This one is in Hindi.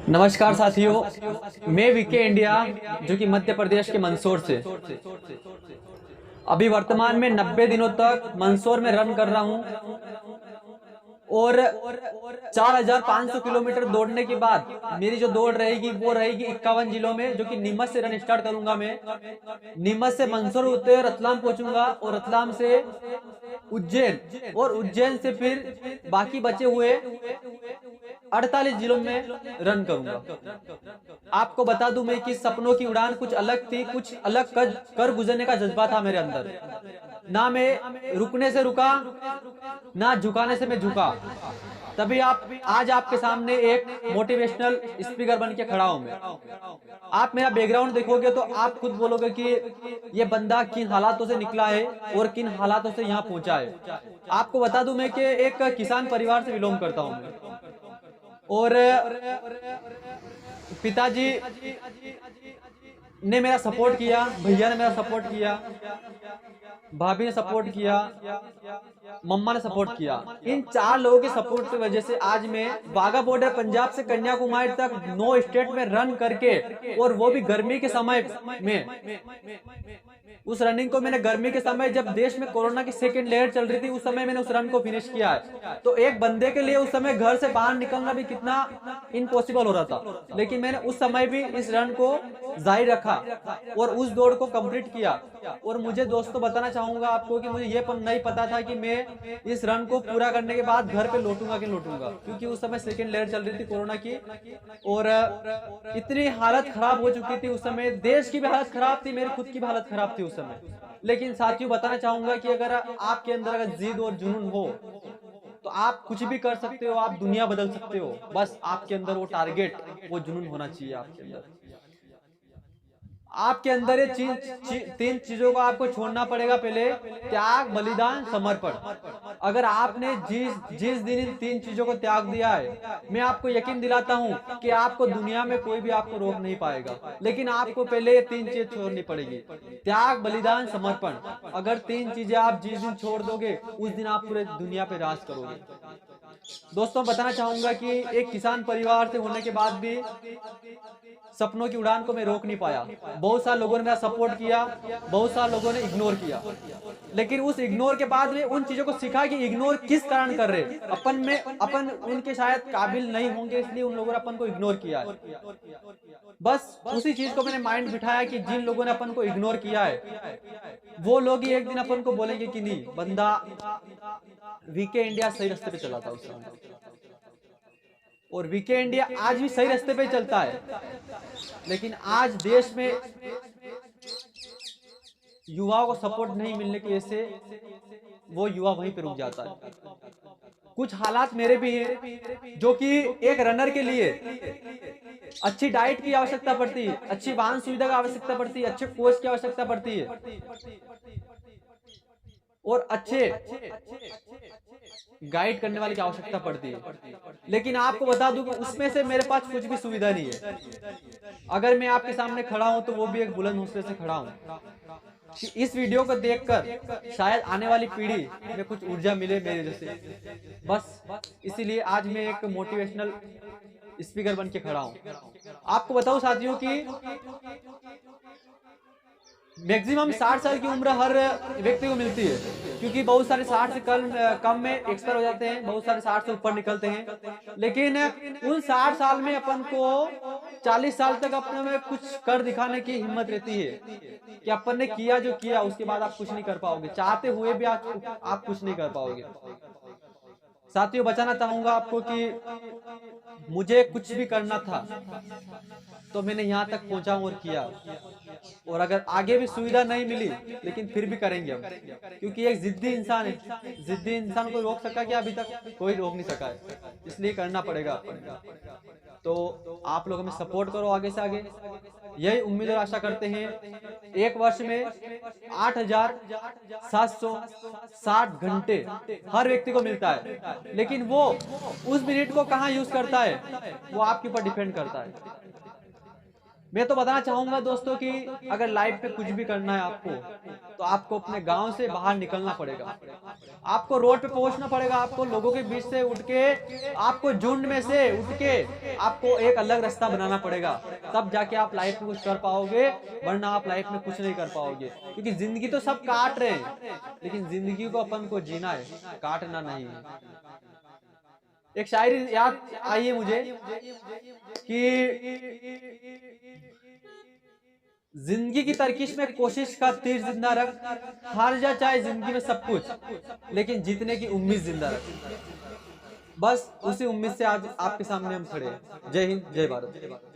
नमस्कार साथियों, मैं वीके इंडिया जो कि मध्य प्रदेश के मंदसौर से अभी वर्तमान में 90 दिनों तक मंदसौर में रन कर रहा हूं और 4500 किलोमीटर दौड़ने के बाद मेरी जो दौड़ रहेगी वो रहेगी 51 जिलों में, जो कि नीमच से रन स्टार्ट करूंगा। मैं नीमच से मंदसौर होते हुए रतलाम पहुंचूंगा और रतलाम से उज्जैन और उज्जैन से फिर बाकी बचे हुए 48 जिलों में रन करूंगा। आपको बता दूं मैं कि सपनों की उड़ान कुछ अलग थी, कुछ अलग कर गुजरने का जज्बा था मेरे अंदर। ना मैं रुकने से रुका, ना झुकाने से मैं झुका। तभी आज आपके सामने एक मोटिवेशनल स्पीकर बन के खड़ा हूं मैं। आप मेरा बैकग्राउंड देखोगे तो आप खुद बोलोगे कि ये बंदा किन हालातों से निकला है और किन हालातों से यहाँ पहुंचा है। आपको बता दूं मैं कि एक किसान परिवार से बिलोंग करता हूं मैं, और पिताजी ने मेरा सपोर्ट किया, भैया ने मेरा सपोर्ट किया, भाभी ने सपोर्ट किया, मम्मा ने सपोर्ट किया। इन 4 लोगों के सपोर्ट की वजह से आज मैं वाघा बॉर्डर पंजाब से कन्याकुमारी तक 9 स्टेट में रन करके, और वो भी गर्मी के समय में। उस रनिंग को मैंने गर्मी के समय, जब देश में कोरोना की सेकेंड लहर चल रही थी, उस समय मैंने उस रन को फिनिश किया है। तो एक बंदे के लिए उस समय घर से बाहर निकलना भी कितना इम्पॉसिबल हो रहा था, लेकिन मैंने उस समय भी इस रन को जारी रखा और उस दौड़ को कंप्लीट किया। और मुझे दोस्तों बताना चाहूंगा आपको कि मुझे ये नहीं पता था कि मैं इस रन को पूरा करने के बाद घर पे लौटूंगा कि लौटूंगा, क्योंकि उस समय सेकेंड लहर चल रही थी कोरोना की और इतनी हालत खराब हो चुकी थी उस समय। देश की भी हालत खराब थी, मेरी खुद की भी हालत खराब थी उस समय। लेकिन साथियों, बताना चाहूंगा कि अगर आपके अंदर अगर जिद और जुनून हो तो आप कुछ भी कर सकते हो, आप दुनिया बदल सकते हो। बस आपके अंदर वो टारगेट, वो जुनून होना चाहिए आपके अंदर। आपके अंदर ये 3 चीजों को आपको छोड़ना पड़ेगा। पहले त्याग, बलिदान, समर्पण। अगर आपने जिस दिन इन 3 चीजों को त्याग दिया है, मैं आपको यकीन दिलाता हूं कि आपको दुनिया में कोई भी आपको रोक नहीं पाएगा। लेकिन आपको पहले ये 3 चीजें छोड़नी पड़ेगी, त्याग, बलिदान, समर्पण। अगर 3 चीजें आप जिस दिन छोड़ दोगे, उस दिन आप पूरे दुनिया पे राज करोगे। दोस्तों, बताना चाहूंगा कि एक किसान परिवार से होने के बाद भी सपनों की उड़ान को मैं रोक नहीं पाया। बहुत सारे लोगों ने मेरा सपोर्ट किया, बहुत सारे लोगों ने इग्नोर किया, लेकिन उस इग्नोर के बाद में उन चीजों को सीखा कि इग्नोर किस कारण कर रहे। अपन उनके शायद काबिल नहीं होंगे, इसलिए उन लोगों ने अपन को इग्नोर किया है। बस उसी चीज को मैंने माइंड बिठाया कि जिन लोगों ने अपन को इग्नोर किया है, वो लोग ही एक दिन अपन को बोलेंगे कि नहीं, बंदा वीके इंडिया सही रास्ते पे चला था उस समय। और वीके इंडिया आज भी सही रास्ते पे चलता है, लेकिन आज देश में युवाओं को सपोर्ट नहीं मिलने की वजह से वो युवा वहीं पे रुक जाता है। कुछ हालात मेरे भी हैं, जो कि एक रनर के लिए अच्छी डाइट की आवश्यकता पड़ती है, अच्छी वाहन सुविधा की आवश्यकता पड़ती है, अच्छे कोच की आवश्यकता पड़ती है और अच्छे गाइड करने वाले की आवश्यकता पड़ती है। लेकिन आपको बता दूं कि उसमें से मेरे पास कुछ भी सुविधा नहीं है। अगर मैं आपके सामने खड़ा हूं तो वो भी एक बुलंद हौसले से खड़ा हूं। इस वीडियो को देखकर शायद आने वाली पीढ़ी में कुछ ऊर्जा मिले मेरे जैसे। बस इसीलिए आज मैं एक मोटिवेशनल स्पीकर बन के खड़ा हूं। आपको बताऊं साथियों कि मैक्सिमम 60 साल की उम्र हर व्यक्ति को मिलती है, क्योंकि बहुत सारे 60 से कम में एक्सपायर हो जाते हैं, बहुत सारे 60 से ऊपर निकलते हैं। लेकिन उन 60 साल में अपन को 40 साल तक अपने में कुछ कर दिखाने की हिम्मत रहती है कि अपन ने किया जो किया, उसके बाद आप कुछ नहीं कर पाओगे, चाहते हुए भी आप कुछ नहीं कर पाओगे। साथियों, बताना चाहूंगा आपको कि मुझे कुछ भी करना था तो मैंने यहाँ तक पहुंचा और किया। और अगर आगे भी सुविधा नहीं मिली, लेकिन फिर भी करेंगे हम, क्योंकि एक जिद्दी इंसान है। जिद्दी इंसान को रोक सका क्या? अभी तक कोई रोक नहीं सका है, इसलिए करना पड़ेगा। तो आप लोग हमें सपोर्ट करो आगे से आगे, यही उम्मीद और आशा करते हैं। एक वर्ष में 8760 घंटे हर व्यक्ति को मिलता है, लेकिन वो उस मिनट को कहाँ यूज करता है, वो आपके ऊपर डिपेंड करता है। मैं तो बताना चाहूंगा दोस्तों कि अगर लाइफ में कुछ भी करना है आपको, तो आपको अपने गांव से बाहर निकलना पड़ेगा, आपको रोड पे पहुंचना पड़ेगा, आपको लोगों के बीच से उठ के, आपको झुंड में से उठ के आपको एक अलग रास्ता बनाना पड़ेगा, तब जाके आप लाइफ में कुछ कर पाओगे, वरना आप लाइफ में कुछ नहीं कर पाओगे। क्योंकि जिंदगी तो सब काट रहे हैं, लेकिन जिंदगी को अपन को जीना है, काटना नहीं है। एक शायरी याद आई है मुझे कि जिंदगी की तरकीश में कोशिश का तीर जिंदा रख, हार जा चाहे जिंदगी में सब कुछ, लेकिन जीतने की उम्मीद जिंदा रख। बस उसी उम्मीद से आज आपके सामने हम खड़े हैं। जय हिंद, जय भारत।